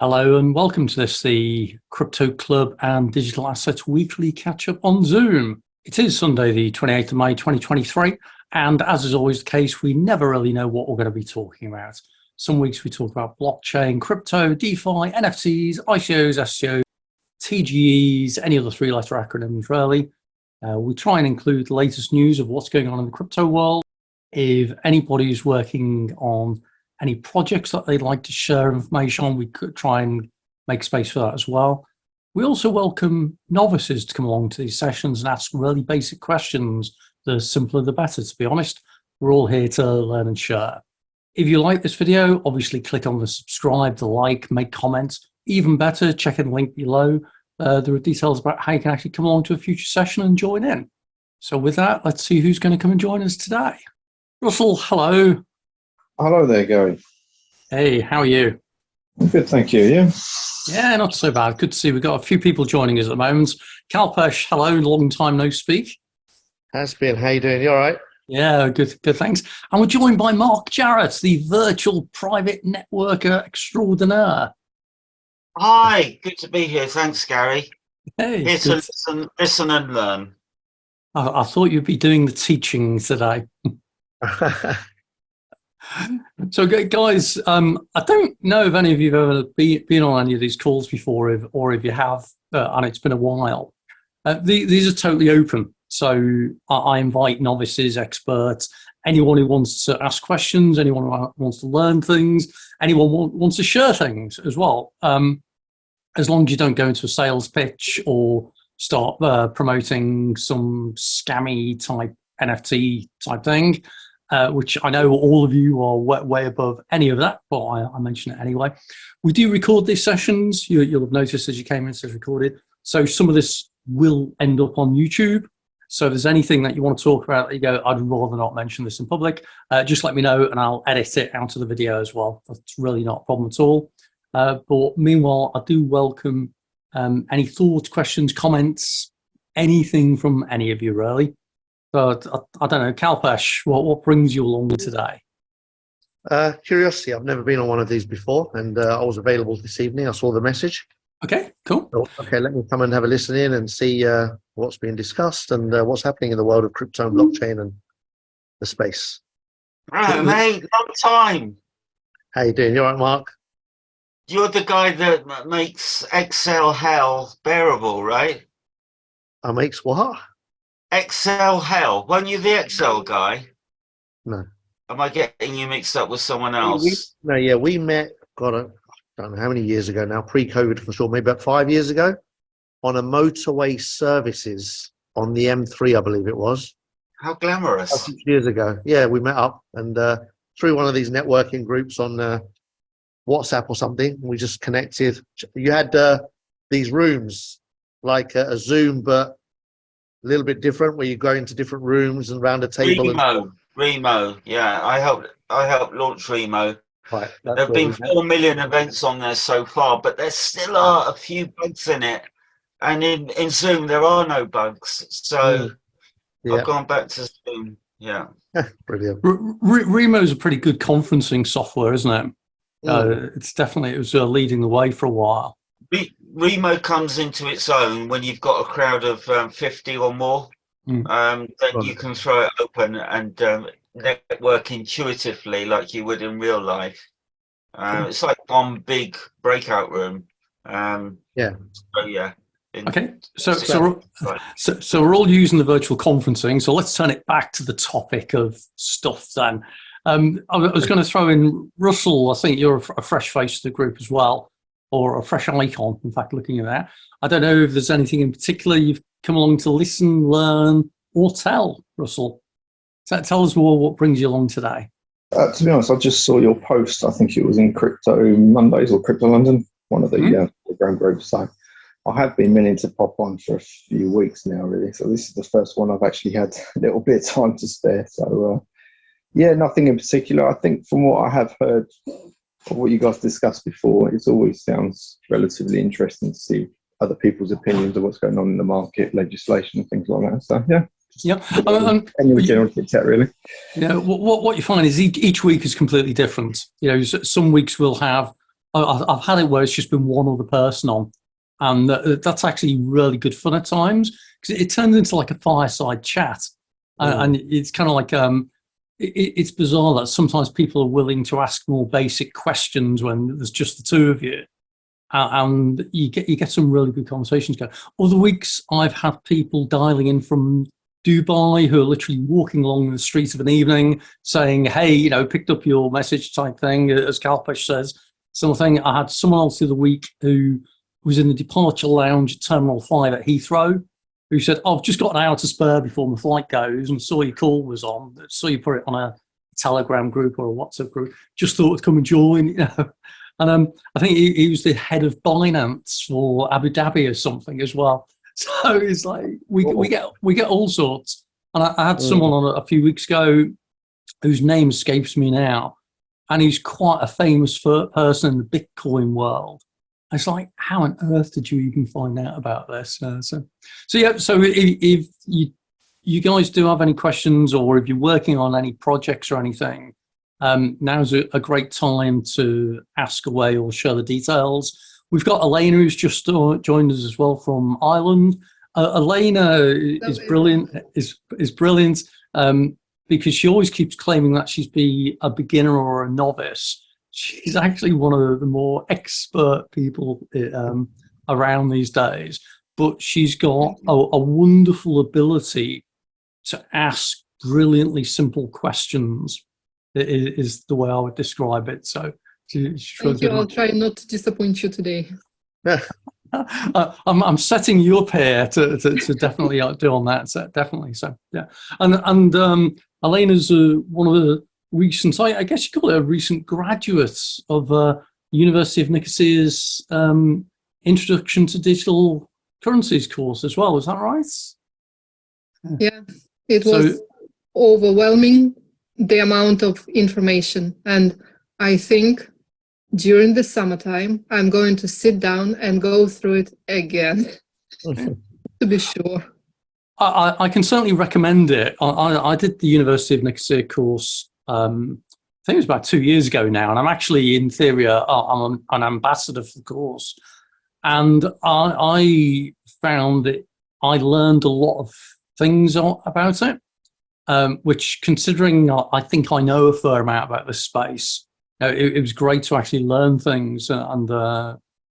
Hello and welcome to the Crypto Club and Digital Assets Weekly Catch-Up on Zoom. It is Sunday, the 28th of May, 2023, and as is always the case, we never really know what we're going to be talking about. Some weeks we talk about blockchain, crypto, DeFi, NFTs, ICOs, SCOs, TGEs, any other three-letter acronyms really. We try and include the latest news of what's going on in the crypto world. If anybody is working on any projects that they'd like to share information on, we could try and make space for that as well. We also welcome novices to come along to these sessions and ask really basic questions. The simpler the better, to be honest. We're all here to learn and share. If you like this video, obviously click on the subscribe, the like, make comments. Even better, check in the link below. There are details about how you can actually come along to a future session and join in. So with that, let's see who's going to come and join us today. Russell, hello. Hello there, Gary. Hey, how are you? I'm good, thank you. Yeah. Yeah, not so bad. Good to see. We've got a few people joining us at the moment. Kalpesh, hello. Long time no speak. Has been. How you doing? You all right? Yeah, good, thanks. And we're joined by Mark Jarrett, the virtual private networker extraordinaire. Hi, good to be here. Thanks, Gary. Hey, Here to listen and learn. I thought you'd be doing the teaching today. So, guys, I don't know if any of you have ever been on any of these calls before, or if you have, and it's been a while. These are totally open. So I invite novices, experts, anyone who wants to ask questions, anyone who wants to learn things, anyone who wants to share things as well. As long as you don't go into a sales pitch or start promoting some scammy type NFT type thing, which I know all of you are way above any of that, but I mention it anyway. We do record these sessions. You'll have noticed as you came in, it says recorded. So some of this will end up on YouTube. So if there's anything that you want to talk about that you go, I'd rather not mention this in public, just let me know and I'll edit it out of the video as well. That's really not a problem at all. But meanwhile, I do welcome any thoughts, questions, comments, anything from any of you really. But I don't know, Kalpesh, what brings you along today? Curiosity. I've never been on one of these before, and I was available this evening. I saw the message. Okay, cool. So, okay, let me come and have a listen in and see what's being discussed and what's happening in the world of crypto and blockchain and the space. Right, mate, long time. How you doing? You all right, Mark? You're the guy that makes Excel hell bearable, right? I makes what? Excel hell. Weren't you the Excel guy? No. Am I getting you mixed up with someone else? We met, God, I don't know how many years ago now, pre-COVID for sure, maybe about 5 years ago, on a motorway services on the M3, I believe it was. How glamorous. 6 years ago. Yeah, we met up and through one of these networking groups on WhatsApp or something, we just connected. You had these rooms, like a Zoom, but a little bit different, where you go into different rooms and round a table. Remo, yeah. I helped launch Remo. Right, there have been 4 million events on there so far, but there still are a few bugs in it. And in Zoom, there are no bugs. So yeah. I've gone back to Zoom. Yeah. Brilliant. Remo is a pretty good conferencing software, isn't it? It was leading the way for a while. Remo comes into its own when you've got a crowd of 50 or more. Then you can throw it open and network intuitively like you would in real life. It's like one big breakout room. So yeah. Okay, so we're all using the virtual conferencing. So let's turn it back to the topic of stuff then. I was going to throw in Russell. I think you're a fresh face to the group as well, or a fresh icon, in fact, looking at that. I don't know if there's anything in particular you've come along to listen, learn, or tell, Russell. Tell us more what brings you along today. To be honest, I just saw your post. I think it was in Crypto Mondays or Crypto London, one of the grand groups. So I have been meaning to pop on for a few weeks now, really. So this is the first one I've actually had a little bit of time to spare. So, nothing in particular. I think from what I have heard of what you guys discussed before, it always sounds relatively interesting to see other people's opinions of what's going on in the market, legislation and things like that. So, yeah. Any general chit chat, really. Yeah, what you find is each week is completely different. You know, some weeks we'll have I've had it where it's just been one other person on, and that's actually really good fun at times because it turns into like a fireside chat, and it's kind of like it's bizarre that sometimes people are willing to ask more basic questions when there's just the two of you, and you get some really good conversations going. Other weeks I've had people dialing in from Dubai who are literally walking along the streets of an evening saying, hey, picked up your message type thing, as Kalpesh says. Something. I had someone else the other week who was in the departure lounge at Terminal 5 at Heathrow who said, I've just got an hour to spare before my flight goes and saw your call was on, saw you put it on a Telegram group or a WhatsApp group, just thought I'd come and join, And I think he was the head of Binance for Abu Dhabi or something as well. So it's like we get all sorts. And I had someone on a few weeks ago whose name escapes me now, and he's quite a famous person in the Bitcoin world. It's like, how on earth did you even find out about this? So if you guys do have any questions, or if you're working on any projects or anything, now's a great time to ask away or share the details. We've got Elena who's just joined us as well from Ireland. Elena is brilliant. Is brilliant because she always keeps claiming that she's a beginner or a novice. She's actually one of the more expert people around these days. But she's got a wonderful ability to ask brilliantly simple questions. Is the way I would describe it. So. Thank you. I'll try not to disappoint you today. I'm setting you up here to definitely do on that. So definitely. So yeah, and Elena's one of the recent, I guess you call it a recent graduate of University of Nicosia's Introduction to Digital Currencies course as well. Is that right? Yeah, it was overwhelming, the amount of information, and I think during the summertime, I'm going to sit down and go through it again to be sure. I can certainly recommend it. I did the University of Nicosia course, I think it was about 2 years ago now, and I'm actually, in theory, I'm an ambassador for the course. And I found that I learned a lot of things about it, which, considering I think I know a fair amount about this space, it was great to actually learn things, and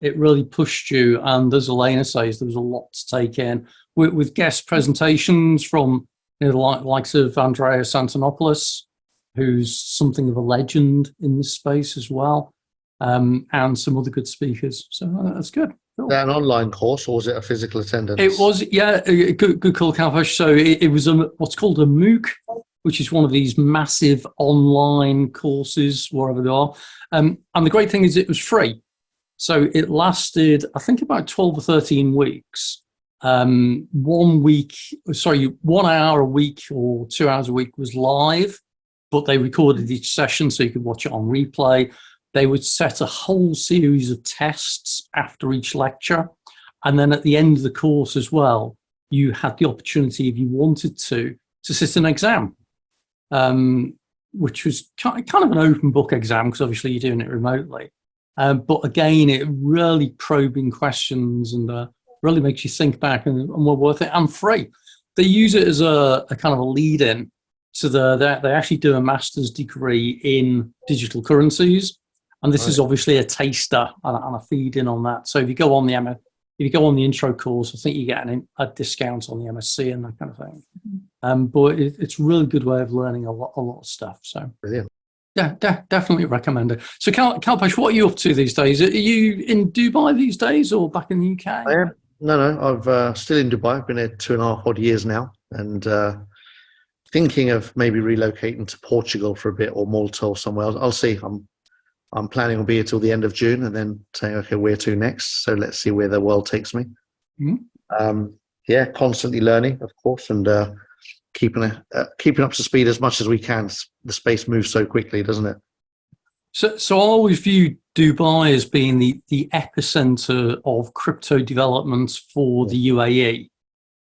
it really pushed you. And as Elena says, there was a lot to take in with guest presentations from the likes of Andreas Antonopoulos, who's something of a legend in this space as well, and some other good speakers. So that's good. Cool. Is that an online course, or was it a physical attendance? It was, yeah, good call, Kalpesh. So it was what's called a MOOC, which is one of these massive online courses, wherever they are. And the great thing is it was free. So it lasted, I think, about 12 or 13 weeks. 1 hour a week or 2 hours a week was live, but they recorded each session so you could watch it on replay. They would set a whole series of tests after each lecture. And then at the end of the course as well, you had the opportunity, if you wanted to sit an exam, which was kind of an open book exam, because obviously you're doing it remotely. But again, it really probing questions and really makes you think back, and were worth it, and free. They use it as a kind of a lead-in to they actually do a master's degree in digital currencies. And this is obviously a taster and a feed in on that. So if you go on the intro course, I think you get a discount on the MSc and that kind of thing. But it's a really good way of learning a lot of stuff. So brilliant. Yeah, definitely recommend it. So Kalpesh, what are you up to these days? Are you in Dubai these days or back in the UK? I am. No, I've still in Dubai. I've been there 2.5 odd years now, and thinking of maybe relocating to Portugal for a bit, or Malta or somewhere else. I'll see. I'm planning on being here till the end of June, and then saying, okay, where to next? So let's see where the world takes me. Mm-hmm. Constantly learning, of course, and keeping up to speed as much as we can. The space moves so quickly, doesn't it? So I always view Dubai as being the epicenter of crypto development for the UAE,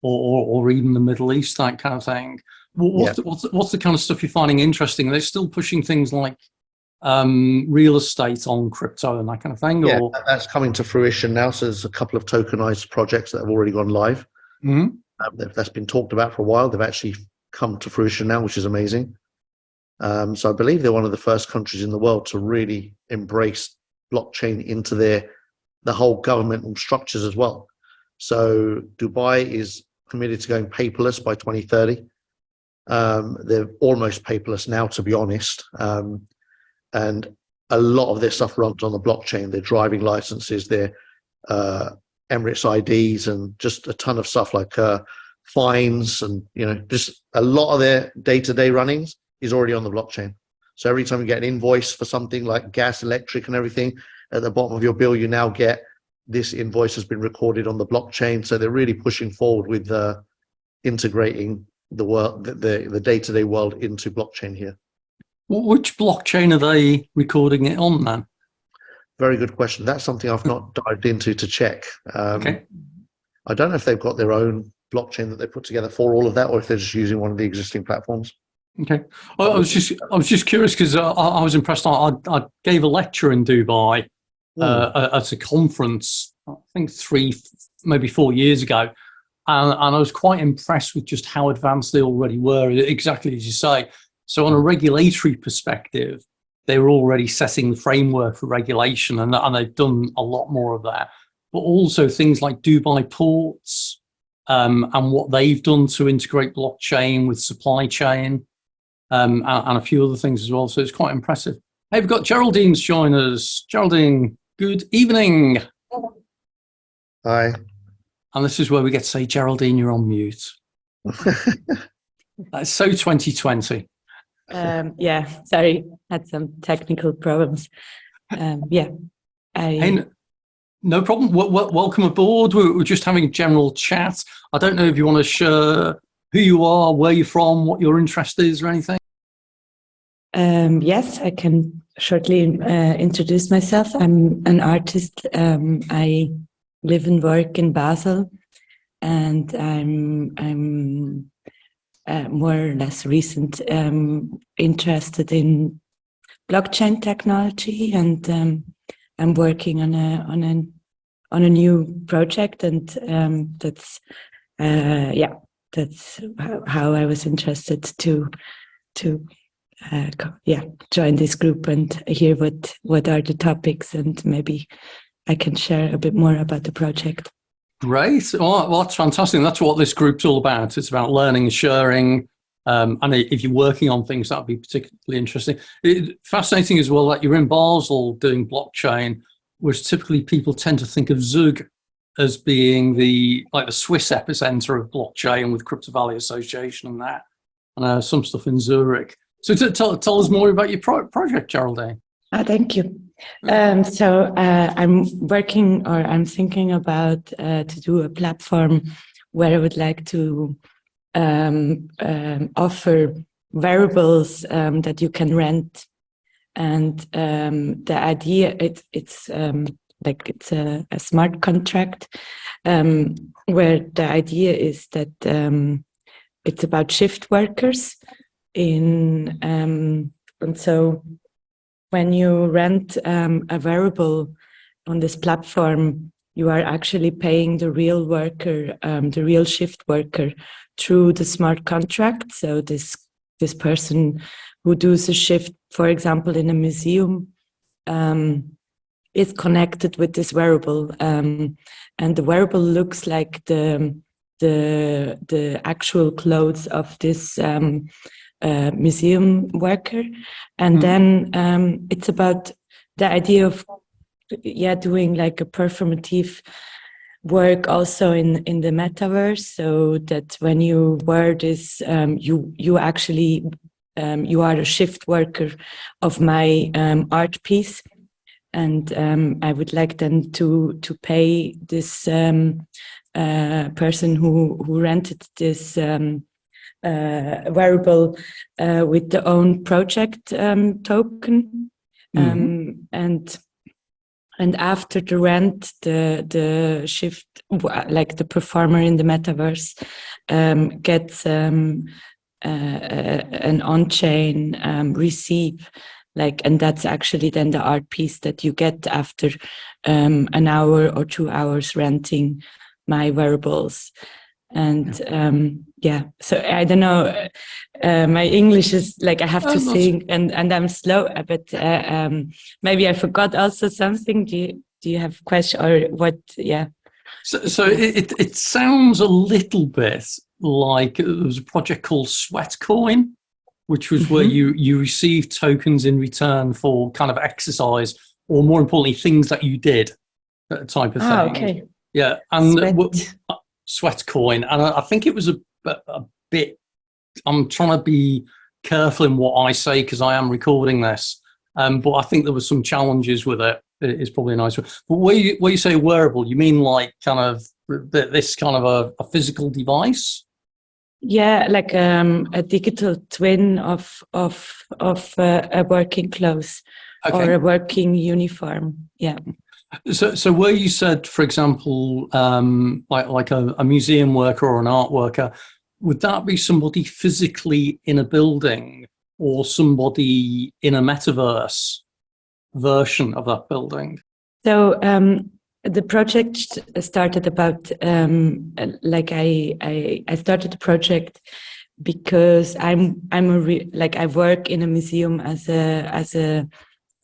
or even the Middle East, that kind of thing. What's the kind of stuff you're finding interesting? They're still pushing things like real estate on crypto and that kind of thing? Yeah, Or that's coming to fruition now. So there's a couple of tokenized projects that have already gone live. That's been talked about for a while. They've actually come to fruition now, which is amazing. So I believe they're one of the first countries in the world to really embrace blockchain into the whole governmental structures as well. So Dubai is committed to going paperless by 2030. They're almost paperless now, to be honest. And a lot of their stuff runs on the blockchain. Their driving licenses, their Emirates IDs, and just a ton of stuff like fines, and just a lot of their day-to-day runnings is already on the blockchain. So every time you get an invoice for something like gas, electric, and everything, at the bottom of your bill, you now get this invoice has been recorded on the blockchain. So they're really pushing forward with integrating the world, the day-to-day world into blockchain here. which blockchain are they recording it on then? Very good question. That's something I've not dived into to check. Okay. I don't know if they've got their own blockchain that they put together for all of that, or if they're just using one of the existing platforms. Okay. I was just curious because I was impressed. I gave a lecture in Dubai at a conference, I think 3, maybe 4 years ago, and I was quite impressed with just how advanced they already were. Exactly as you say. So on a regulatory perspective, they were already setting the framework for regulation, and they've done a lot more of that. But also things like Dubai ports and what they've done to integrate blockchain with supply chain. And a few other things as well. So it's quite impressive. Hey, we've got Geraldine's joined us. Geraldine, good evening. Hi. And this is where we get to say, Geraldine, you're on mute. That's so 2020. Yeah, sorry, had some technical problems. Hey, no problem. Welcome aboard. We're just having a general chat. I don't know if you want to share who you are, where you're from, what your interest is or anything. Yes, I can shortly introduce myself. I'm an artist. I live and work in Basel, and I'm more or less recent interested in blockchain technology, and I'm working on a new project, and that's how I was interested to join this group and hear what are the topics, and maybe I can share a bit more about the project. Great. Well, that's fantastic. And that's what this group's all about. It's about learning and sharing. And if you're working on things, that'd be particularly interesting. Fascinating as well that you're in Basel doing blockchain, whereas typically people tend to think of Zug as being the Swiss epicenter of blockchain with Crypto Valley Association and that, and some stuff in Zurich. So tell us more about your project, Geraldine. Thank you. So I'm thinking about to do a platform where I would like to offer wearables that you can rent, and the idea it's a smart contract where the idea is that it's about shift workers and so when you rent a wearable on this platform, you are actually paying the real worker, the real shift worker, through the smart contract. So this person who does a shift, for example, in a museum, is connected with this wearable, and the wearable looks like the actual clothes of this museum worker, and then it's about the idea of doing like a performative work also in the metaverse, so that when you wear this, you actually you are a shift worker of my art piece, and I would like then to pay this person who rented this wearable with the own project token, and after the rent, the shift, like the performer in the metaverse, gets an on-chain receipt, like, and that's actually then the art piece that you get after an hour or 2 hours renting my wearables. And so I don't know, my English is like, I have to sing and I'm slow, but maybe I forgot also something. Do you have a question or what? Yeah. So it sounds a little bit like there was a project called Sweatcoin, which was where you receive tokens in return for kind of exercise, or more importantly, things that you did, that type of thing. Okay. Yeah, and Sweatcoin, and I think it was a bit. I'm trying to be careful in what I say because I am recording this, but I think there were some challenges with it. Is probably a nice word. But where you say wearable, you mean like kind of this kind of a physical device? Yeah, like a digital twin of a working clothes or a working uniform. Yeah. So where you said, for example, like a museum worker or an art worker, would that be somebody physically in a building or somebody in a metaverse version of that building? So the project started about like I started the project because I work in a museum as a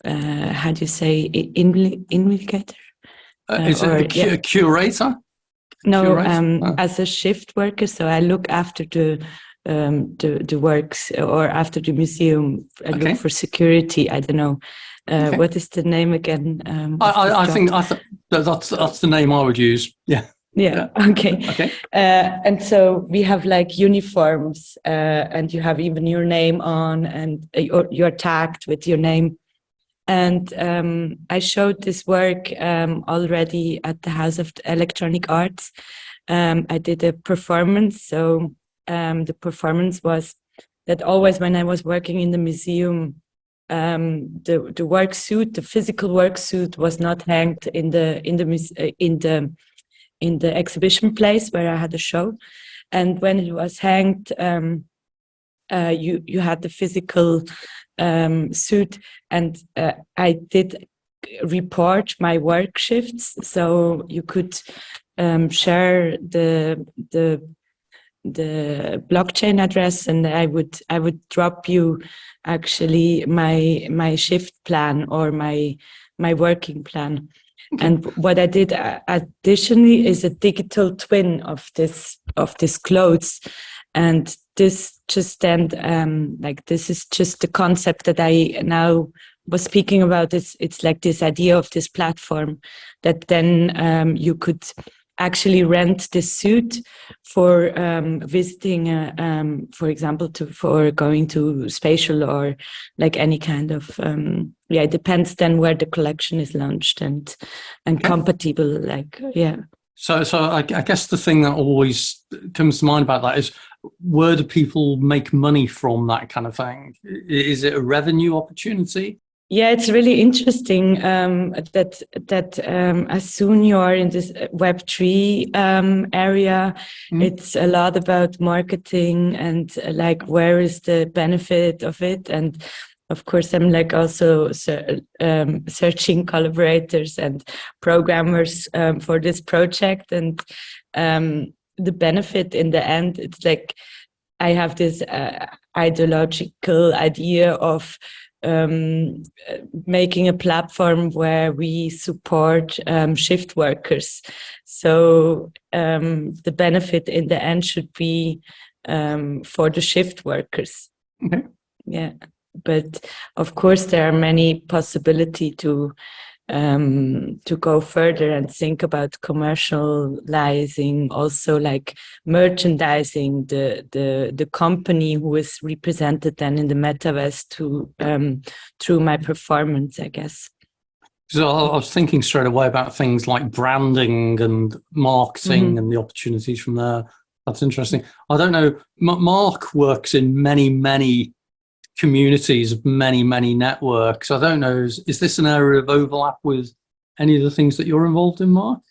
how do you say, investigator? Is it a curator? No, as a shift worker. So I look after the works, or after the museum. I look for security. I don't know. What is the name again? I think that's the name I would use. Yeah. Yeah. Okay. And so we have like uniforms, and you have even your name on, and you're tagged with your name. And I showed this work already at the House of Electronic Arts. I did a performance. So the performance was that always when I was working in the museum, the work suit, the physical work suit, was not hanged in the exhibition place where I had a show. And when it was hanged, you had the physical suit, and I did report my work shifts, so you could share the blockchain address, and I would drop you actually my shift plan or my working plan. And what I did additionally is a digital twin of this clothes. And this just then, this is just the concept that I now was speaking about. It's like this idea of this platform that then you could actually rent this suit for visiting, for example, for going to spatial or like any kind of, it depends then where the collection is launched and compatible, So I guess the thing that always comes to mind about that is, where do people make money from that kind of thing? Is it a revenue opportunity? Yeah, it's really interesting that as soon you are in this Web3 area, it's a lot about marketing and like where is the benefit of it. And of course, I'm like also searching collaborators and programmers for this project. And the benefit in the end, it's like I have this ideological idea of making a platform where we support shift workers. So the benefit in the end should be for the shift workers. Yeah. But of course, there are many possibilities to go further and think about commercializing, also like merchandising the company who is represented then in the metaverse through my performance, I guess. So I was thinking straight away about things like branding and marketing and the opportunities from there. That's interesting. I don't know. Mark works in many communities of many networks. I don't know, is this an area of overlap with any of the things that you're involved in, Mark?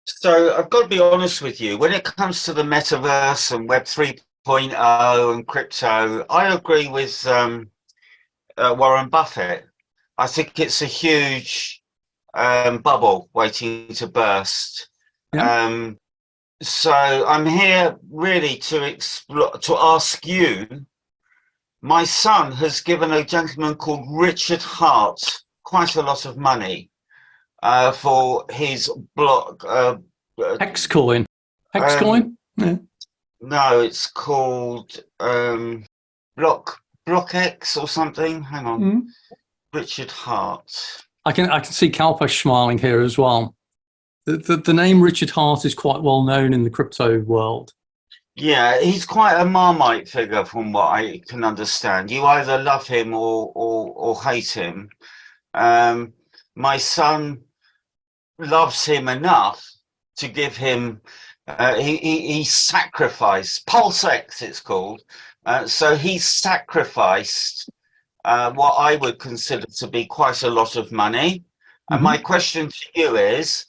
So I've got to be honest with you, when it comes to the metaverse and Web 3.0 and crypto, I agree with Warren Buffett. I think it's a huge bubble waiting to burst. Yeah. So I'm here really to ask you. My son has given a gentleman called Richard Hart quite a lot of money for his block. Hexcoin. Hexcoin? Yeah. No, it's called Block X or something. Hang on. Mm. Richard Hart. I can see Kalpesh smiling here as well. The name Richard Hart is quite well known in the crypto world. Yeah, he's quite a Marmite figure from what I can understand. You either love him or hate him. My son loves him enough to give him. He sacrificed Pulse X, it's called. So he sacrificed what I would consider to be quite a lot of money. And my question to you is,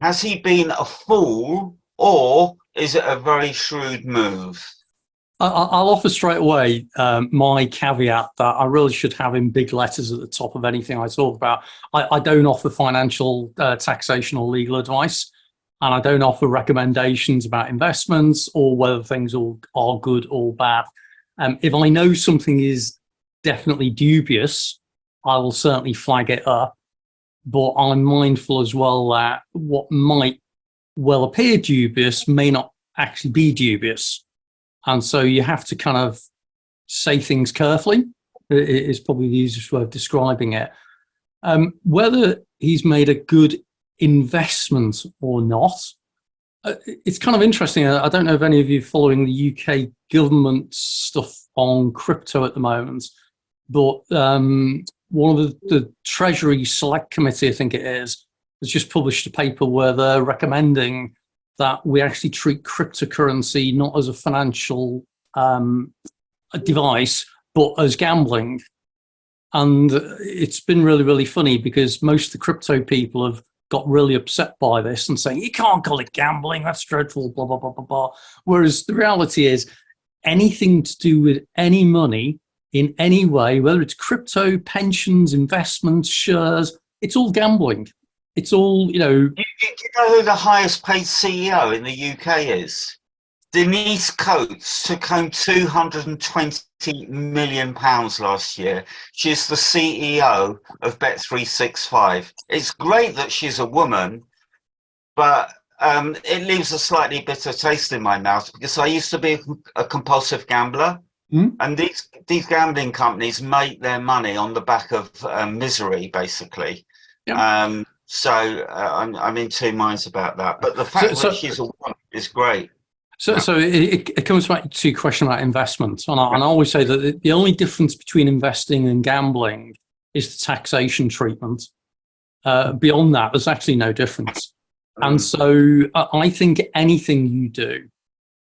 has he been a fool, or is it a very shrewd move? I'll offer straight away my caveat that I really should have in big letters at the top of anything I talk about. I don't offer financial taxation or legal advice, and I don't offer recommendations about investments or whether things are good or bad. If I know something is definitely dubious, I will certainly flag it up. But I'm mindful as well that what might well appear dubious may not actually be dubious. And so you have to kind of say things carefully, is probably the easiest way of describing it. Whether he's made a good investment or not, it's kind of interesting. I don't know if any of you are following the UK government stuff on crypto at the moment, but one of the Treasury Select Committee, I think it is, has just published a paper where they're recommending that we actually treat cryptocurrency not as a financial device, but as gambling. And it's been really, really funny because most of the crypto people have got really upset by this and saying, you can't call it gambling, that's dreadful, blah, blah, blah, blah, blah. Whereas the reality is anything to do with any money in any way, whether it's crypto, pensions, investments, shares, it's all gambling. It's all, you know. Do you know who the highest paid CEO in the UK is? Denise Coates took home £220 million last year. She's the CEO of Bet365. It's great that she's a woman, but it leaves a slightly bitter taste in my mouth because I used to be a compulsive gambler. And these gambling companies make their money on the back of misery, basically. Yep. So I'm in two minds about that. But the fact that she's a woman is great. So it comes back to your question about investment. And I always say that the only difference between investing and gambling is the taxation treatment. Beyond that, there's actually no difference. And so I think anything you do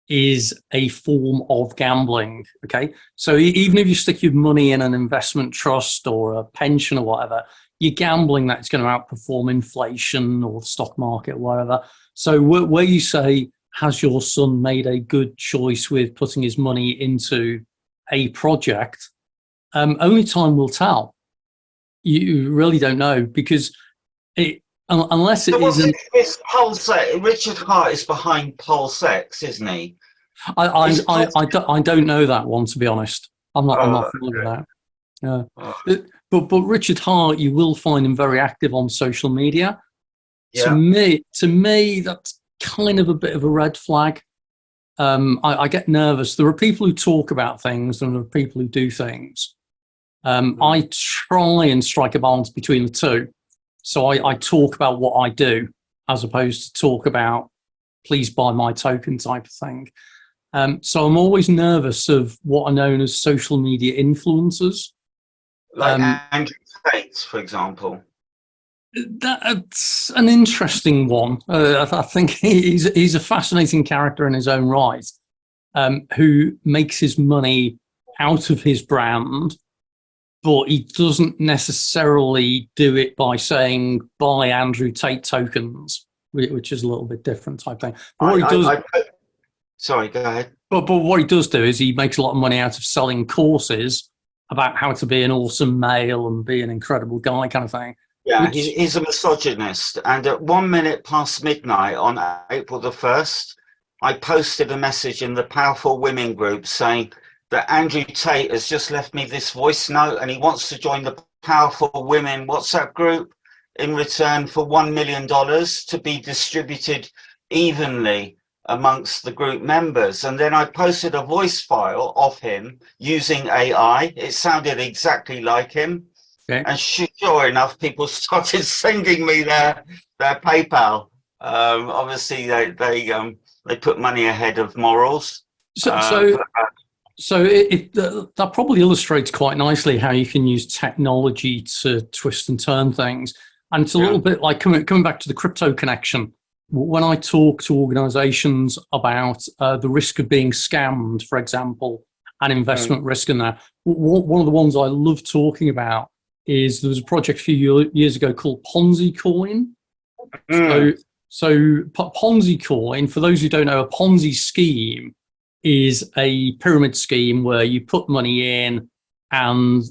is a form of gambling. Okay, so even if you stick your money in an investment trust or a pension or whatever, you're gambling that it's going to outperform inflation or the stock market or whatever. So where you say, has your son made a good choice with putting his money into a project? Only time will tell. You really don't know because unless it isn't. It's Pulse X. Richard Hart is behind Pulse X, isn't he? I don't know that one, to be honest. I'm not familiar with that. But Richard Hart, you will find him very active on social media. Yeah. To me, that's kind of a bit of a red flag. I get nervous. There are people who talk about things and there are people who do things. I try and strike a balance between the two. So I talk about what I do as opposed to talk about please buy my token type of thing. So I'm always nervous of what are known as social media influencers. Like Andrew Tate, for example. That's an interesting one. I think he's a fascinating character in his own right, who makes his money out of his brand, but he doesn't necessarily do it by saying buy Andrew Tate tokens, which is a little bit different type thing. But what he does, sorry, go ahead. But what he does do is he makes a lot of money out of selling courses about how to be an awesome male and be an incredible guy kind of thing. Yeah, Which, he's a misogynist. And at 1 minute past midnight on April the 1st, I posted a message in the Powerful Women group saying that Andrew Tate has just left me this voice note and he wants to join the Powerful Women WhatsApp group in return for $1 million to be distributed evenly amongst the group members. And then I posted a voice file of him using AI. It sounded exactly like him. okay. And sure enough, people started sending me their PayPal. Obviously, they put money ahead of morals. So that probably illustrates quite nicely how you can use technology to twist and turn things. And it's a little bit like coming back to the crypto connection. When I talk to organizations about the risk of being scammed, for example, and investment risk in that, one of the ones I love talking about is there was a project a few years ago called Ponzi Coin. So Ponzi Coin, for those who don't know, a Ponzi scheme is a pyramid scheme where you put money in and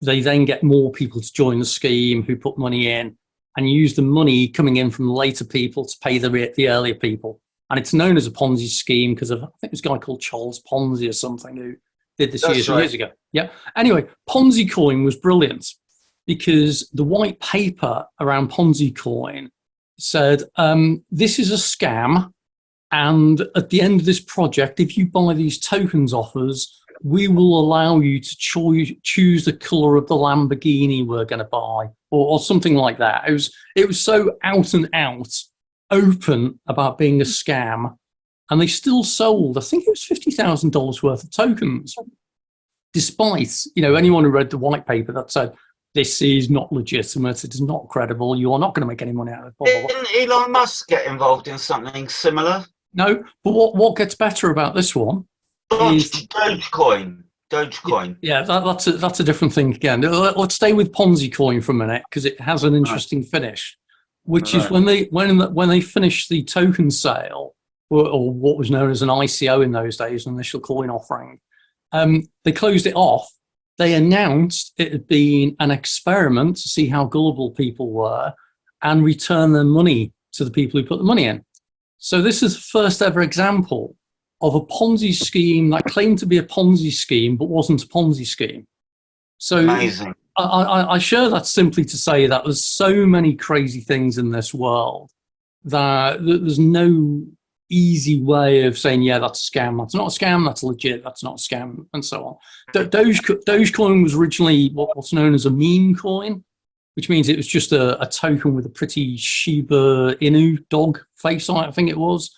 they then get more people to join the scheme who put money in and use the money coming in from later people to pay the earlier people. And it's known as a Ponzi scheme because of, I think it was a guy called Charles Ponzi or something who did this years ago. Yeah. Anyway, Ponzi Coin was brilliant because the white paper around Ponzi Coin said, this is a scam. And at the end of this project, if you buy these tokens off us, we will allow you to choose the color of the Lamborghini we're going to buy, or something like that. It was so out and out open about being a scam, and they still sold, I think it was $50,000 worth of tokens, despite, anyone who read the white paper that said, this is not legitimate, it is not credible, you are not going to make any money out of it. Didn't Elon Musk get involved in something similar? No, but what gets better about this one is Dogecoin. Yeah, that's a different thing again. Let's stay with Ponzi Coin for a minute because it has an interesting finish, which is when they finished the token sale, or what was known as an ICO in those days, an initial coin offering. They closed it off. They announced it had been an experiment to see how gullible people were and return their money to the people who put the money in. So this is the first ever example of a Ponzi scheme that claimed to be a Ponzi scheme but wasn't a Ponzi scheme. So amazing. I share that simply to say that there's so many crazy things in this world that there's no easy way of saying, yeah, that's a scam, that's not a scam, that's legit, that's not a scam, and so on. Dogecoin was originally what's known as a meme coin, which means it was just a token with a pretty Shiba Inu dog face on it, I think it was.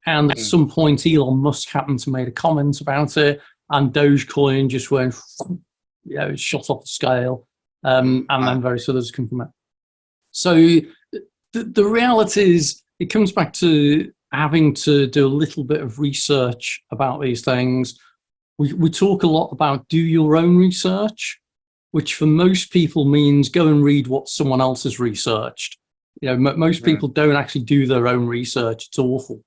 And at some point, Elon Musk happened to make a comment about it, and Dogecoin just went, shot off the scale, and then various others come from it. So the reality is, it comes back to having to do a little bit of research about these things. We talk a lot about do your own research, which for most people means go and read what someone else has researched. Most people don't actually do their own research. It's awful.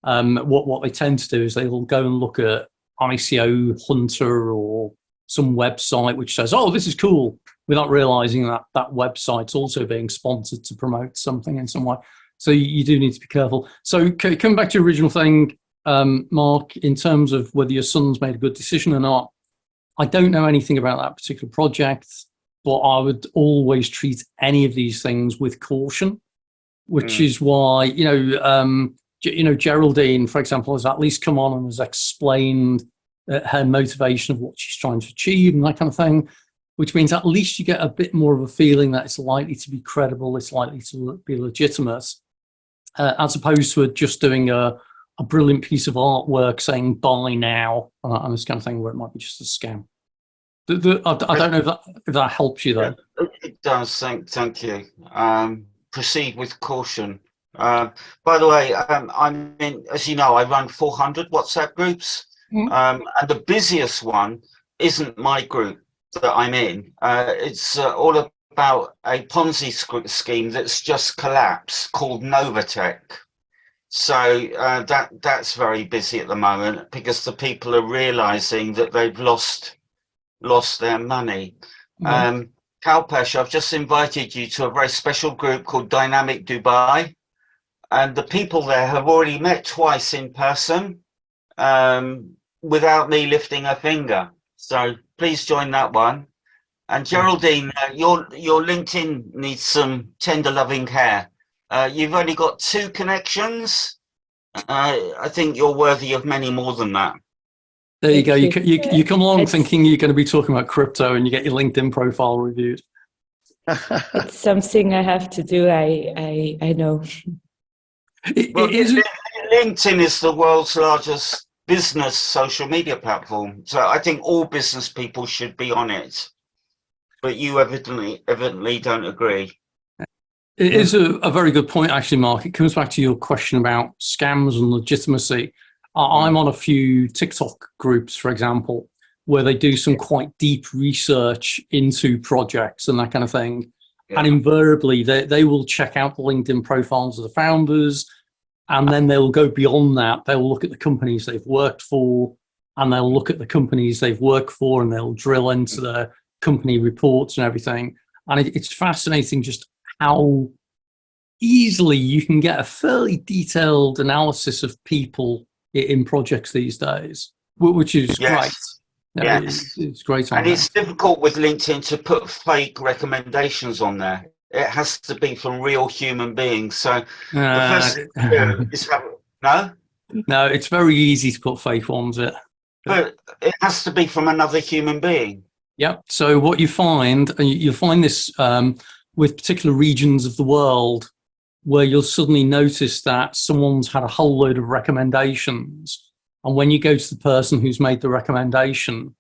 What they tend to do is they will go and look at ICO Hunter or some website which says, oh, this is cool, without realizing that that website's also being sponsored to promote something in some way. So you do need to be careful. So coming back to your original thing, Mark, in terms of whether your son's made a good decision or not, I don't know anything about that particular project, but I would always treat any of these things with caution, which is why, Geraldine, for example, has at least come on and has explained her motivation of what she's trying to achieve and that kind of thing, which means at least you get a bit more of a feeling that it's likely to be credible, it's likely to be legitimate, as opposed to just doing a brilliant piece of artwork saying buy now and this kind of thing where it might be just a scam. I don't know if that helps you though. It does, thank you. Proceed with caution. By the way, I'm in, as you know, I run 400 WhatsApp groups, and the busiest one isn't my group that I'm in. It's all about a Ponzi scheme that's just collapsed called Novatech. So that's very busy at the moment because the people are realizing that they've lost lost their money. Kalpesh, I've just invited you to a very special group called Dynamic Dubai, and the people there have already met twice in person without me lifting a finger. So please join that one. And Geraldine, your LinkedIn needs some tender loving care. You've only got 2 connections. I think you're worthy of many more than that. There you go. Thank you. You come along thinking you're going to be talking about crypto and you get your LinkedIn profile reviewed. It's something I have to do. I know. LinkedIn is the world's largest business social media platform. So I think all business people should be on it. But you evidently don't agree. It is a very good point, actually, Mark. It comes back to your question about scams and legitimacy. I'm on a few TikTok groups, for example, where they do some quite deep research into projects and that kind of thing. Yeah. And invariably, they will check out the LinkedIn profiles of the founders, and then they'll go beyond that. They'll look at the companies they've worked for, and they'll look at the companies they've worked for, and they'll drill into the company reports and everything. And it's fascinating just how easily you can get a fairly detailed analysis of people in projects these days, which is great. Yes. It's great. And it's difficult with LinkedIn to put fake recommendations on there. It has to be from real human beings. So the first thing to do is No, it's very easy to put fake ones in. But it has to be from another human being. Yep. So what you find, and you'll find this with particular regions of the world, where you'll suddenly notice that someone's had a whole load of recommendations. And when you go to the person who's made the recommendation,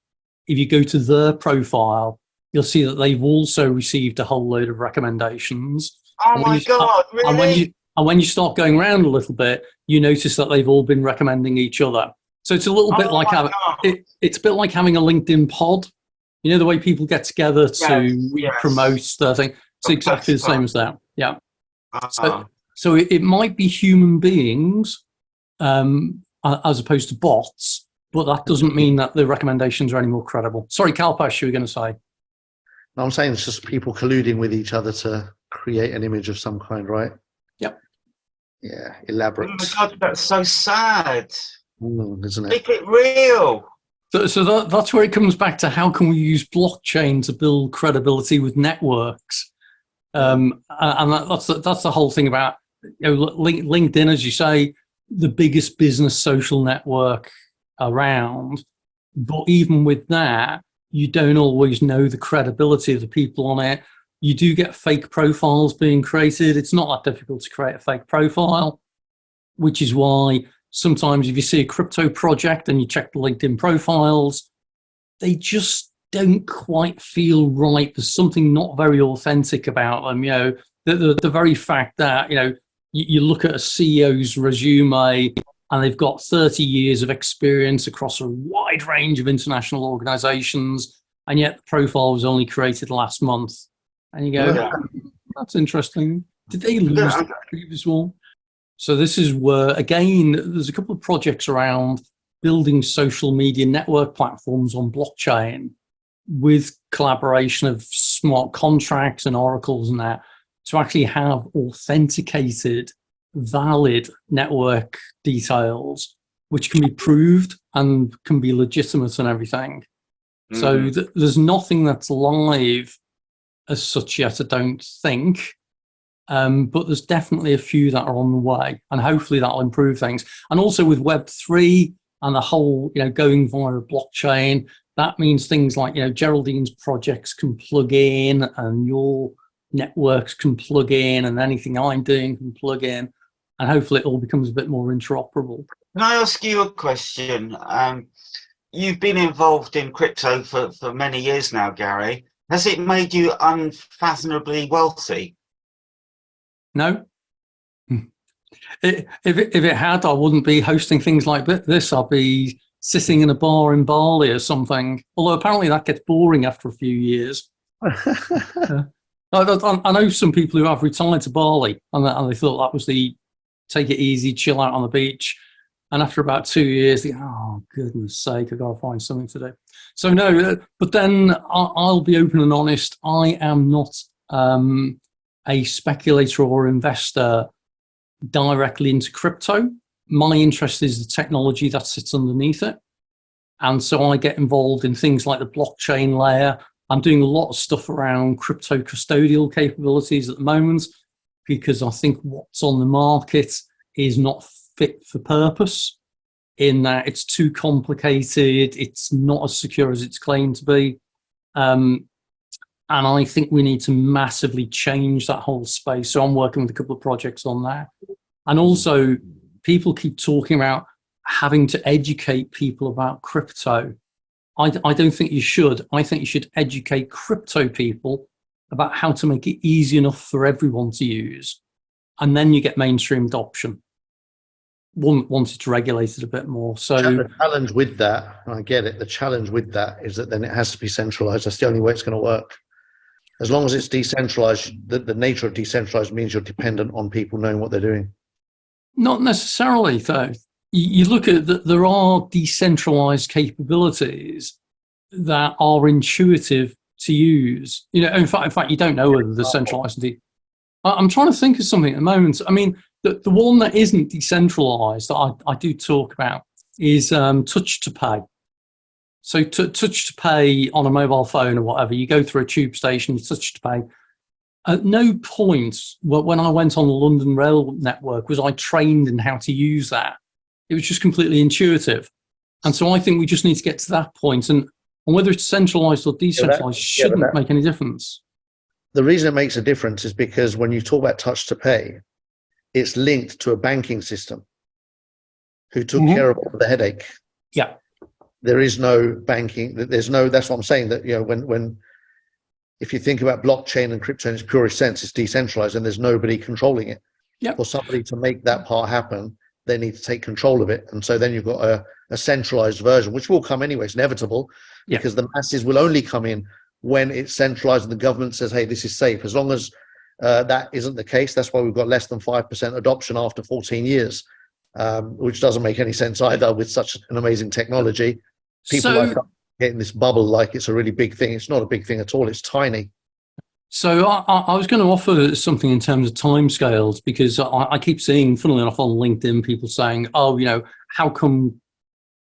if you go to their profile, you'll see that they've also received a whole load of recommendations. Oh my God, really? And when you start going around a little bit, you notice that they've all been recommending each other. So it's a little bit like it's a bit like having a LinkedIn pod. You know, the way people get together to promote their thing. It's exactly the same as that. Yeah. So it might be human beings as opposed to bots, but that doesn't mean that the recommendations are any more credible. Sorry, Kalpesh, you were going to say. No, I'm saying it's just people colluding with each other to create an image of some kind, right? Yep. Yeah, elaborate. Oh my God, that's so sad. Isn't it? Make it real. So that's where it comes back to how can we use blockchain to build credibility with networks. And that's the whole thing about LinkedIn, as you say, the biggest business social network around. But even with that, you don't always know the credibility of the people on it. You do get fake profiles being created. It's not that difficult to create a fake profile, which is why sometimes if you see a crypto project and you check the LinkedIn profiles, they just don't quite feel right. There's something not very authentic about them. You know, the very fact that, you know, you look at a CEO's resume and they've got 30 years of experience across a wide range of international organizations, and yet the profile was only created last month. And you go, that's interesting. Did they lose the previous one? So this is where, again, there's a couple of projects around building social media network platforms on blockchain with collaboration of smart contracts and oracles and that, to actually have authenticated, valid network details, which can be proved and can be legitimate and everything. So there's nothing that's live as such yet, I don't think. But there's definitely a few that are on the way, and hopefully that'll improve things. And also with Web3 and the whole, you know, going via blockchain, that means things like, you know, Geraldine's projects can plug in and your networks can plug in and anything I'm doing can plug in, and hopefully it all becomes a bit more interoperable. Can I ask you a question? You've been involved in crypto for many years now, Gary. Has it made you unfathomably wealthy? No. If it had, I wouldn't be hosting things like this. I'll be sitting in a bar in Bali or something. Although apparently that gets boring after a few years. I know some people who have retired to Bali and they thought that was the take it easy, chill out on the beach. And after about 2 years, they go, oh, goodness sake, I've got to find something to do. So no, but then I'll be open and honest. I am not a speculator or investor directly into crypto. My interest is the technology that sits underneath it. And so I get involved in things like the blockchain layer. I'm doing a lot of stuff around crypto custodial capabilities at the moment, because I think what's on the market is not fit for purpose, in that it's too complicated, it's not as secure as it's claimed to be. And I think we need to massively change that whole space. So I'm working with a couple of projects on that. And also, people keep talking about having to educate people about crypto. I don't think you should. I think you should educate crypto people about how to make it easy enough for everyone to use. And then you get mainstream adoption once it's regulated a bit more. So the challenge with that, I get it, the challenge with that is that then it has to be centralized. That's the only way it's going to work. As long as it's decentralized, the nature of decentralized means you're dependent on people knowing what they're doing. Not necessarily, though. You look at that, there are decentralized capabilities that are intuitive to use. You know, in fact, you don't know whether they're centralized. I'm trying to think of something at the moment. I mean, the one that isn't decentralized that I do talk about is touch to pay. So touch to pay on a mobile phone or whatever, you go through a tube station, you touch to pay. At no point when I went on the London Rail network was I trained in how to use that. It was just completely intuitive. And so I think we just need to get to that point. And whether it's centralized or decentralized shouldn't make any difference. The reason it makes a difference is because when you talk about touch to pay, it's linked to a banking system who took care of all the headache. Yeah. There is no banking. That's what I'm saying, that, you know, if you think about blockchain and crypto in its purest sense, it's decentralized and there's nobody controlling it. Yep. For somebody to make that part happen, they need to take control of it. And so then you've got a centralized version, which will come anyway. It's inevitable, because the masses will only come in when it's centralized and the government says, hey, this is safe. As long as that isn't the case, that's why we've got less than 5% adoption after 14 years, which doesn't make any sense either with such an amazing technology. People like getting this bubble like it's a really big thing. It's not a big thing at all. It's tiny. So I was going to offer something in terms of timescales, because I keep seeing, funnily enough, on LinkedIn, people saying, oh, you know, how come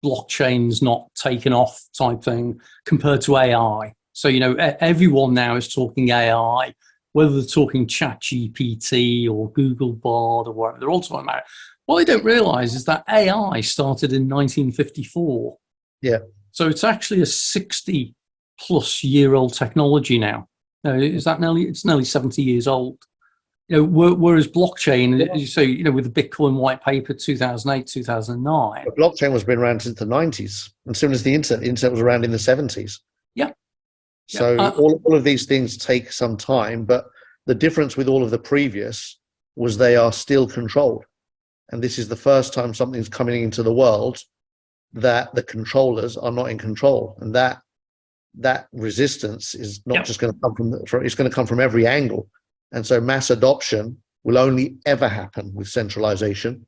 blockchain's not taken off type thing compared to AI? So, you know, everyone now is talking AI, whether they're talking ChatGPT or Google Bard or whatever, they're all talking about it. What they don't realize is that AI started in 1954. Yeah. So it's actually a 60-plus-year-old technology now. Is that it's nearly 70 years old. You know, whereas blockchain, as you say, you know, with the Bitcoin white paper 2008, 2009. But blockchain was been around since the 90s. And as soon as the internet was around in the 70s. Yeah. So all of these things take some time, but the difference with all of the previous was they are still controlled. And this is the first time something's coming into the world that the controllers are not in control. And that resistance is not just going to come it's going to come from every angle. And so mass adoption will only ever happen with centralization.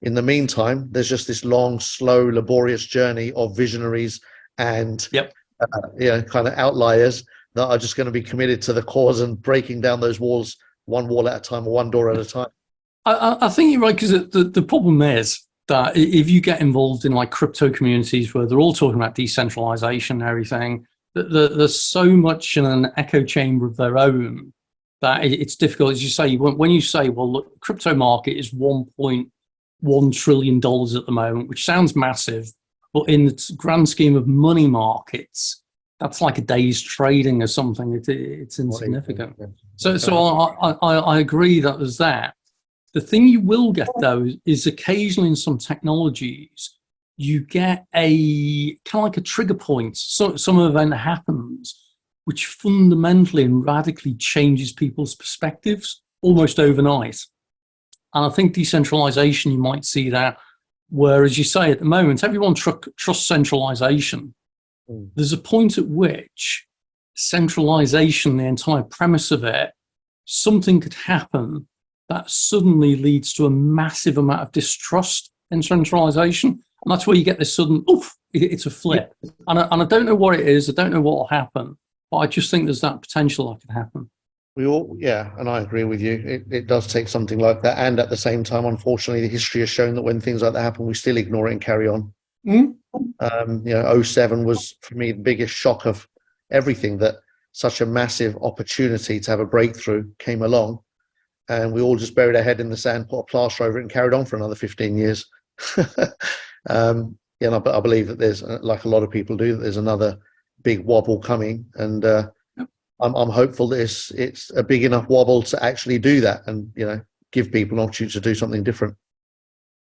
In the meantime, there's just this long, slow, laborious journey of visionaries and kind of outliers that are just going to be committed to the cause and breaking down those walls, one wall at a time or one door at a time. I think you're right, because the problem is that if you get involved in like crypto communities where they're all talking about decentralization and everything, there's so much in an echo chamber of their own that it's difficult. As you say, when you say, well, look, the crypto market is $1.1 trillion at the moment, which sounds massive, but in the grand scheme of money markets, that's like a day's trading or something. It's insignificant. So I agree that there's that. The thing you will get, though, is occasionally in some technologies, you get a kind of like a trigger point. So some event happens which fundamentally and radically changes people's perspectives almost overnight. And I think decentralization, you might see that, where, as you say, at the moment, everyone trusts centralization. There's a point at which centralization, the entire premise of it, something could happen that suddenly leads to a massive amount of distrust in centralization. And that's where you get this sudden, oof, it's a flip. And I don't know what it is. I don't know what will happen. But I just think there's that potential that could happen. And I agree with you. It does take something like that. And at the same time, unfortunately, the history has shown that when things like that happen, we still ignore it and carry on. '07 was, for me, the biggest shock of everything, that such a massive opportunity to have a breakthrough came along. And we all just buried our head in the sand, put a plaster over it, and carried on for another 15 years. I believe that there's, like a lot of people do, that there's another big wobble coming, and I'm hopeful that it's a big enough wobble to actually do that, and give people an opportunity to do something different.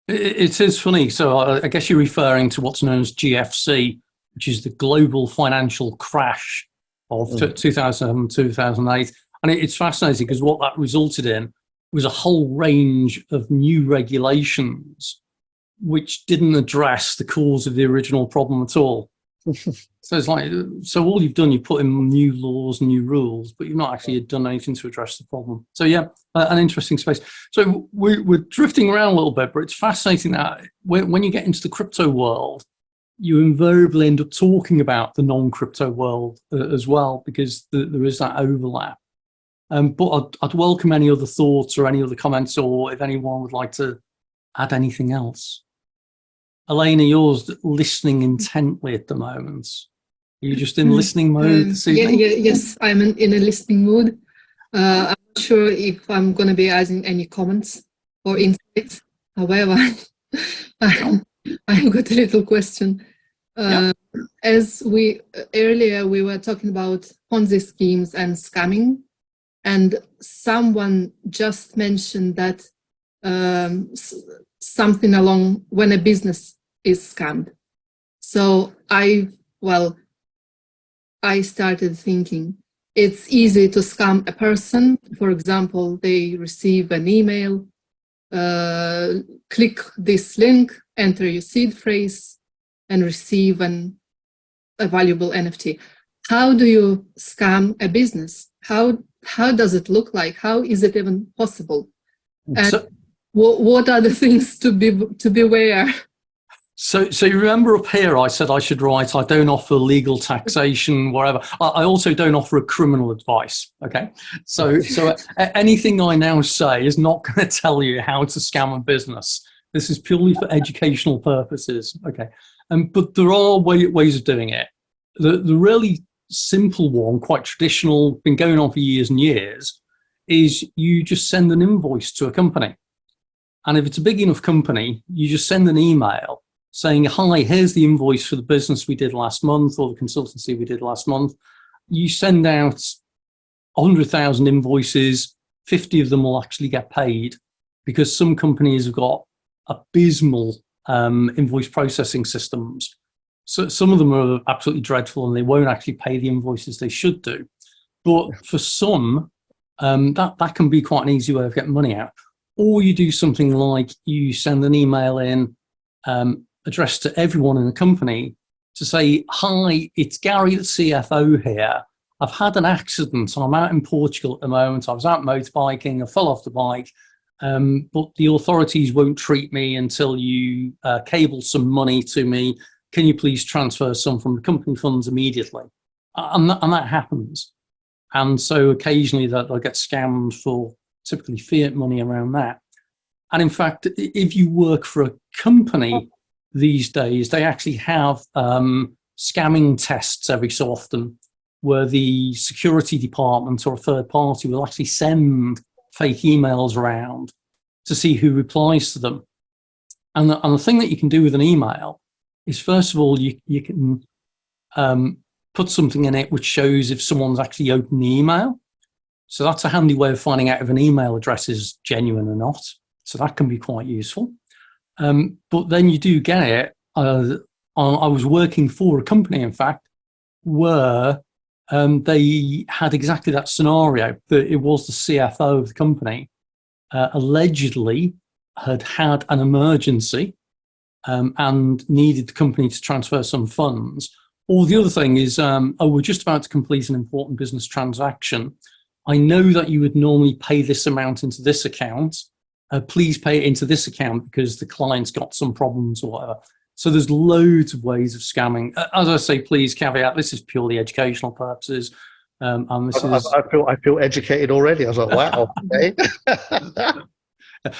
It is funny. So I guess you're referring to what's known as GFC, which is the global financial crash of 2007, 2008. And it's fascinating because what that resulted in was a whole range of new regulations which didn't address the cause of the original problem at all. So it's like, so all you've done, you put in new laws, new rules, but you've not actually done anything to address the problem. So yeah, an interesting space. So we're drifting around a little bit, but it's fascinating that when you get into the crypto world, you invariably end up talking about the non-crypto world as well, because there is that overlap. But I'd welcome any other thoughts or any other comments, or if anyone would like to add anything else. Elena, you're listening intently at the moment. Are you just in listening mode this evening? Yes, I'm in a listening mood. I'm not sure if I'm going to be adding any comments or insights. However, I've got a little question. As earlier we were talking about Ponzi schemes and scamming, and someone just mentioned that something along when a business is scammed. So I started thinking it's easy to scam a person. For example, they receive an email, click this link, enter your seed phrase, and receive a valuable NFT. How do you scam a business? How does it look like? How is it even possible? And what are the things to beware? So you remember up here I said I should write, I don't offer legal taxation, whatever. I also don't offer a criminal advice, okay? So anything I now say is not going to tell you how to scam a business. This is purely for educational purposes, okay? But there are ways of doing it. The really simple one, quite traditional, been going on for years and years, is you just send an invoice to a company. And if it's a big enough company, you just send an email saying, hi, here's the invoice for the business we did last month or the consultancy we did last month. You send out 100,000 invoices, 50 of them will actually get paid, because some companies have got abysmal invoice processing systems. So some of them are absolutely dreadful and they won't actually pay the invoices they should do. But for some, that can be quite an easy way of getting money out. Or you do something like you send an email in addressed to everyone in the company to say, hi, it's Gary, the CFO here. I've had an accident. I'm out in Portugal at the moment. I was out motorbiking. I fell off the bike. But the authorities won't treat me until you cable some money to me. Can you please transfer some from the company funds immediately? And that happens. And so occasionally they'll get scammed for typically fiat money around that. And in fact, if you work for a company these days, they actually have scamming tests every so often where the security department or a third party will actually send fake emails around to see who replies to them. And the thing that you can do with an email is, first of all, you can put something in it which shows if someone's actually opened the email. So that's a handy way of finding out if an email address is genuine or not. So that can be quite useful. But then you do get it. I was working for a company, in fact, where they had exactly that scenario. That it was the CFO of the company allegedly had an emergency and needed the company to transfer some funds. Or the other thing is, we're just about to complete an important business transaction. I know that you would normally pay this amount into this account. please pay it into this account because the client's got some problems or whatever. So there's loads of ways of scamming. As I say, please caveat, this is purely educational purposes. And this I feel educated already. I was like, wow, okay.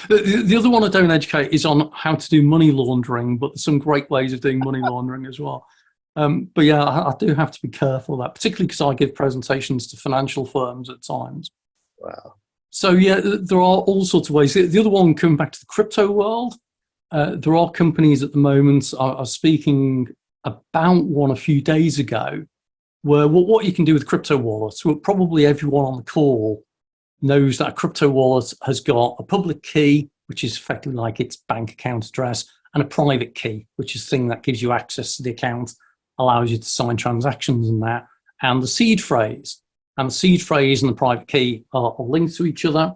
The other one I don't educate is on how to do money laundering, but there's some great ways of doing money laundering as well. But yeah, I do have to be careful of that, particularly because I give presentations to financial firms at times. Wow. So yeah, there are all sorts of ways. The other one, coming back to the crypto world, there are companies at the moment, I was speaking about one a few days ago, where what you can do with crypto wallets, well, probably everyone on the call knows that a crypto wallet has got a public key, which is effectively like its bank account address, and a private key, which is the thing that gives you access to the account, allows you to sign transactions and that, and the seed phrase. And the seed phrase and the private key are linked to each other.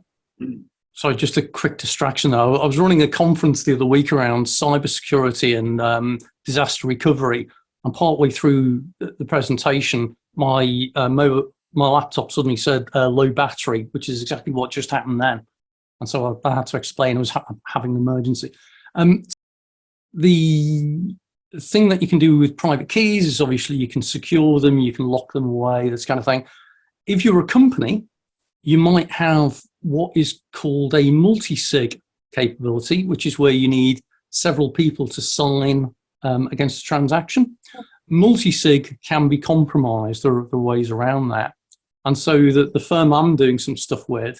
So just a quick distraction though. I was running a conference the other week around cybersecurity and disaster recovery. And partway through the presentation, my laptop suddenly said low battery, which is exactly what just happened then. And so I had to explain I was having an emergency. The thing that you can do with private keys is obviously you can secure them, you can lock them away, this kind of thing. If you're a company, you might have what is called a multi-sig capability, which is where you need several people to sign against a transaction. Multi-sig can be compromised. There are ways around that. And so the firm I'm doing some stuff with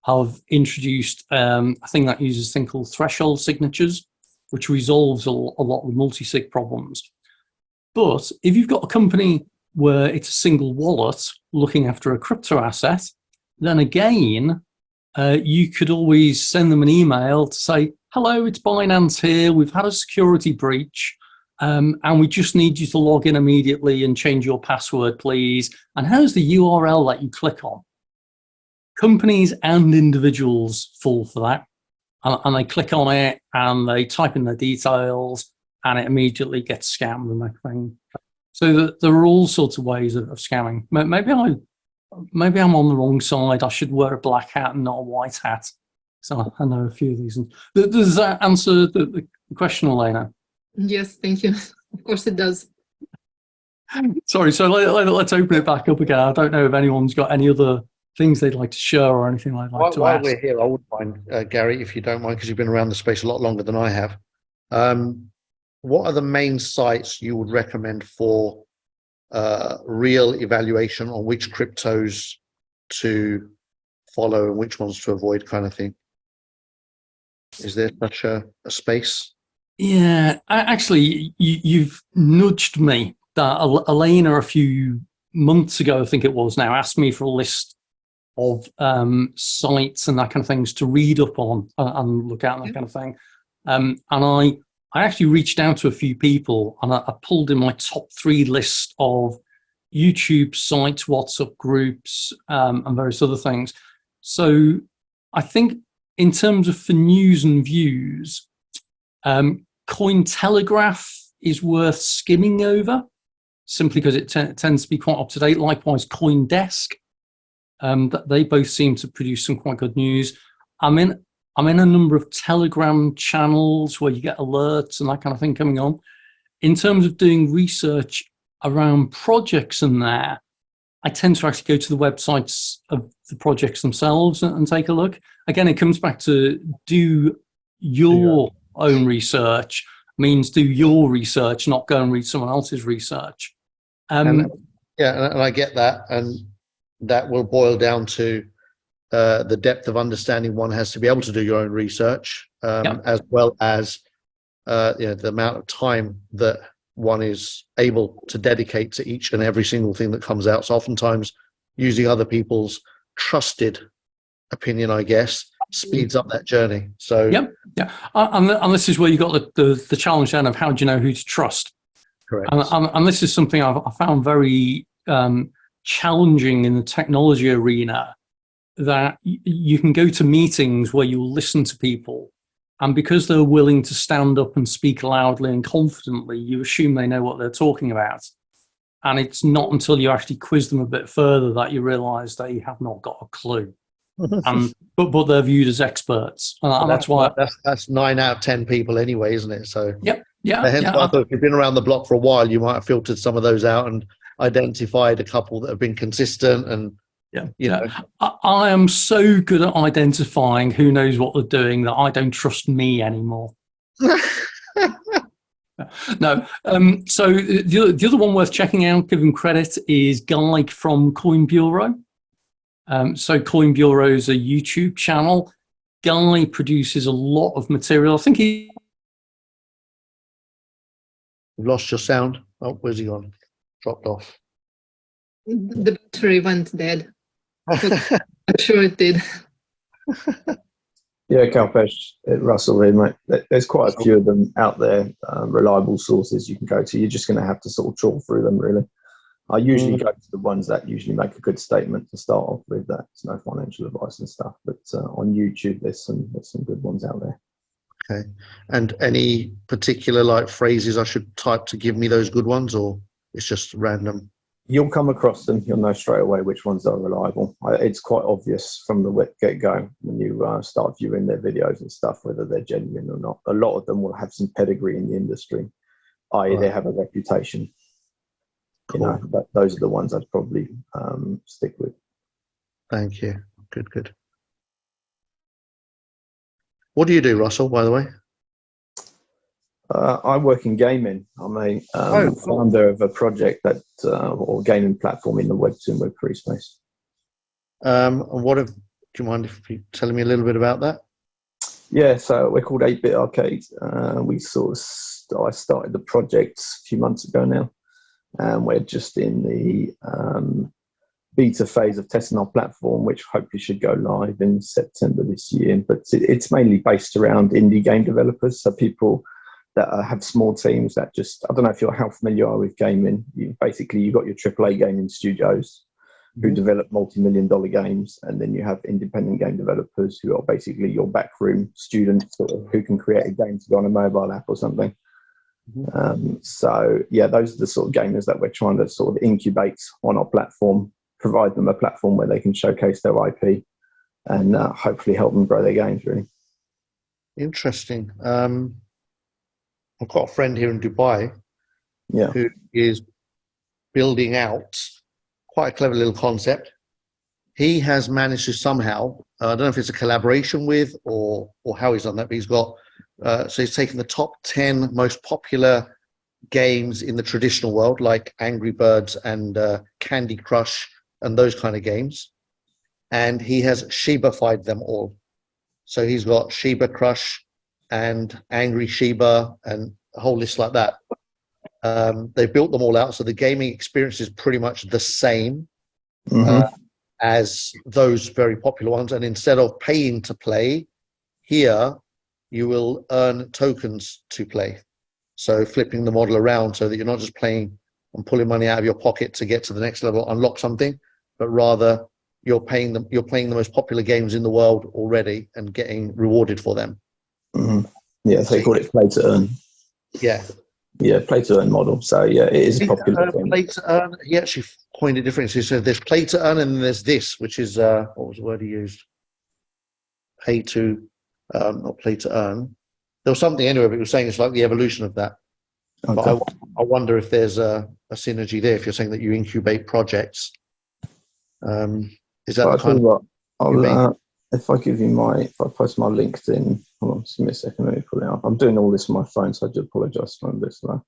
have introduced a thing that uses a thing called threshold signatures, which resolves a lot of the multi-sig problems. But if you've got a company where it's a single wallet looking after a crypto asset, then again, you could always send them an email to say, hello, it's Binance here. We've had a security breach. And we just need you to log in immediately and change your password, please. And here's the URL that you click on. Companies and individuals fall for that. And they click on it and they type in their details and it immediately gets scammed and that thing. So there are all sorts of ways of scamming. Maybe I'm on the wrong side. I should wear a black hat and not a white hat. So I know a few of these. Does that answer the question, Elena? Yes, thank you. Of course it does. Sorry, so let's open it back up again. I don't know if anyone's got any other things they'd like to share or anything like that. While we're here, I would mind, Gary, if you don't mind, because you've been around the space a lot longer than I have. What are the main sites you would recommend for real evaluation on which cryptos to follow and which ones to avoid, kind of thing? Is there such a space? Yeah, actually, you've nudged me. That Elena, a few months ago, I think it was now, asked me for a list of sites and that kind of things to read up on and look at and that kind of thing. And I actually reached out to a few people and I pulled in my top 3 list of YouTube sites, WhatsApp groups, and various other things. So I think in terms of for news and views, Cointelegraph is worth skimming over simply because it tends to be quite up to date. Likewise, CoinDesk, they both seem to produce some quite good news. I'm in a number of Telegram channels where you get alerts and that kind of thing coming on. In terms of doing research around projects and that, I tend to actually go to the websites of the projects themselves and take a look. Again, it comes back to do your own research, means do your research, not go and read someone else's research. And I get that. And that will boil down to the depth of understanding one has to be able to do your own research, as well as the amount of time that one is able to dedicate to each and every single thing that comes out. So oftentimes using other people's trusted opinion, I guess, speeds up that journey. So and this is where you got the challenge then of how do you know who to trust. Correct. And this is something I found very challenging in the technology arena, that you can go to meetings where you'll listen to people, and because they're willing to stand up and speak loudly and confidently, you assume they know what they're talking about. And it's not until you actually quiz them a bit further that you realize they have not got a clue. but they're viewed as experts, and that's why. That's 9 out of 10 people anyway, isn't it? So Hence why I thought if you've been around the block for a while, you might have filtered some of those out and identified a couple that have been consistent. And I am so good at identifying who knows what they're doing that I don't trust me anymore. No. So the other one worth checking out, give him credit, is Guy from Coin Bureau. So Coin Bureau is a YouTube channel. Guy produces a lot of material. I think he... You've lost your sound. Oh, where's he gone? Dropped off. The battery went dead. I'm sure it did. Yeah, Kalpesh, Russell here, mate. There's quite a few of them out there, reliable sources you can go to. You're just going to have to sort of trawl through them, really. I usually go to the ones that usually make a good statement to start off with. That's no financial advice and stuff. But on YouTube, there's some good ones out there. Okay. And any particular like phrases I should type to give me those good ones, or it's just random? You'll come across them. You'll know straight away which ones are reliable. It's quite obvious from the get-go when you start viewing their videos and stuff, whether they're genuine or not. A lot of them will have some pedigree in the industry, i.e. they have a reputation. Cool. You know, but those are the ones I'd probably stick with. Thank you. Good. What do you do, Russell, by the way? I work in gaming. I'm a founder of a project that or gaming platform in the Web2 and Web3 space. Do you mind if you telling me a little bit about that? Yeah, so we're called 8-Bit Arcade. I started the project a few months ago now, and we're just in the beta phase of testing our platform, which hopefully should go live in September this year. But it's mainly based around indie game developers, so people that have small teams that just, I don't know if how familiar you are with gaming. You've got your AAA gaming studios who develop multi-million-dollar games, and then you have independent game developers who are basically your backroom students who can create a game to go on a mobile app or something. So yeah, those are the sort of gamers that we're trying to sort of incubate on our platform, provide them a platform where they can showcase their IP and hopefully help them grow their games, really. Interesting. I've got a friend here in Dubai who is building out quite a clever little concept. He has managed to somehow, I don't know if it's a collaboration with or how he's done that, but he's got, so he's taken the top 10 most popular games in the traditional world, like Angry Birds and Candy Crush and those kind of games, and he has Shiba-fied them all. So he's got Shiba Crush and Angry Shiba and a whole list like that. They built them all out, so the gaming experience is pretty much the same as those very popular ones. And instead of paying to play, here you will earn tokens to play. So flipping the model around so that you're not just playing and pulling money out of your pocket to get to the next level, unlock something, but rather you're playing the most popular games in the world already and getting rewarded for them. Yeah, so they call it play to earn. Yeah, play to earn model. So yeah, it is a popular thing. Play to earn. He actually coined it differently. He said there's play to earn and then there's this, which is what was the word he used? Pay to, not play to earn. There was something anyway, but he was saying it's like the evolution of that. Okay. But I wonder if there's a synergy there. If you're saying that you incubate projects, is that the kind of? If I post my LinkedIn, hold on, just give me a second, let me pull it up. I'm doing all this on my phone, so I do apologise for this. That's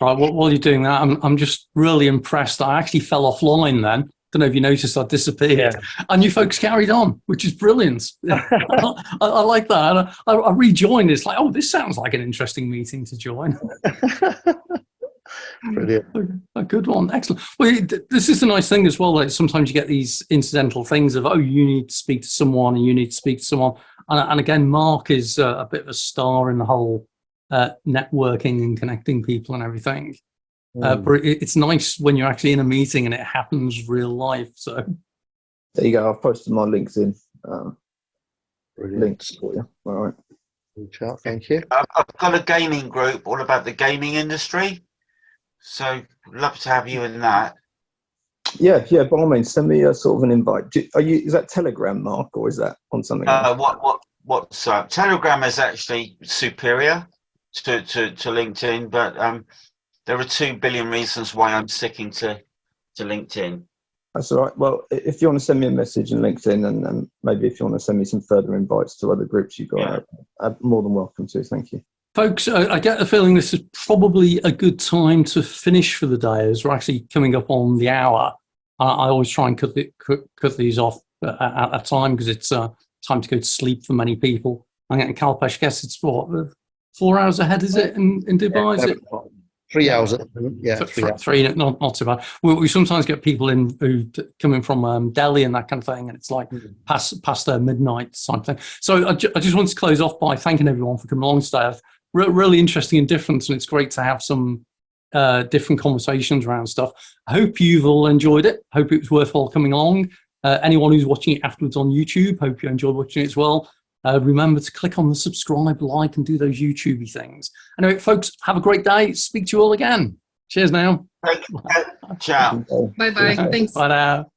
right. While you're doing that, I'm just really impressed. I actually fell offline then. Don't know if you noticed I disappeared, and you folks carried on, which is brilliant. I like that. And I rejoined. It's like, oh, this sounds like an interesting meeting to join. Brilliant. A good one. Excellent. Well, this is a nice thing as well. Like sometimes you get these incidental things of, oh, you need to speak to someone and you need to speak to someone. And again, Mark is a bit of a star in the whole networking and connecting people and everything. But it's nice when you're actually in a meeting and it happens real life. So there you go. I've posted my LinkedIn links for you. All right. Reach out. Thank you. I've got a gaming group all about the gaming industry. So love to have you in that. Yeah, by all means, send me a sort of an invite. Is that Telegram, Mark, or is that on something else? What's Telegram is actually superior to LinkedIn, but there are 2 billion reasons why I'm sticking to LinkedIn. That's all right. Well, if you want to send me a message in LinkedIn, and maybe if you want to send me some further invites to other groups you've got, I'm more than welcome to. Thank you. Folks, I get the feeling this is probably a good time to finish for the day, as we're actually coming up on the hour. I always try and cut these off at a time, because it's time to go to sleep for many people. I'm getting Kalpesh, I guess it's what, 4 hours ahead, is it, in Dubai? Is it? 3 hours at the moment. Yeah, 3 hours. Three, not too bad. We sometimes get people in who coming from Delhi and that kind of thing, and it's like past their midnight type thing. So I just wanted to close off by thanking everyone for coming along today. Really interesting and different, and it's great to have some different conversations around stuff. I hope you've all enjoyed it. Hope it was worthwhile coming along. Anyone who's watching it afterwards on YouTube, hope you enjoyed watching it as well. Remember to click on the subscribe, like, and do those YouTubey things. Anyway, folks, have a great day. Speak to you all again. Cheers now. Ciao. Bye-bye. Thanks. Bye now.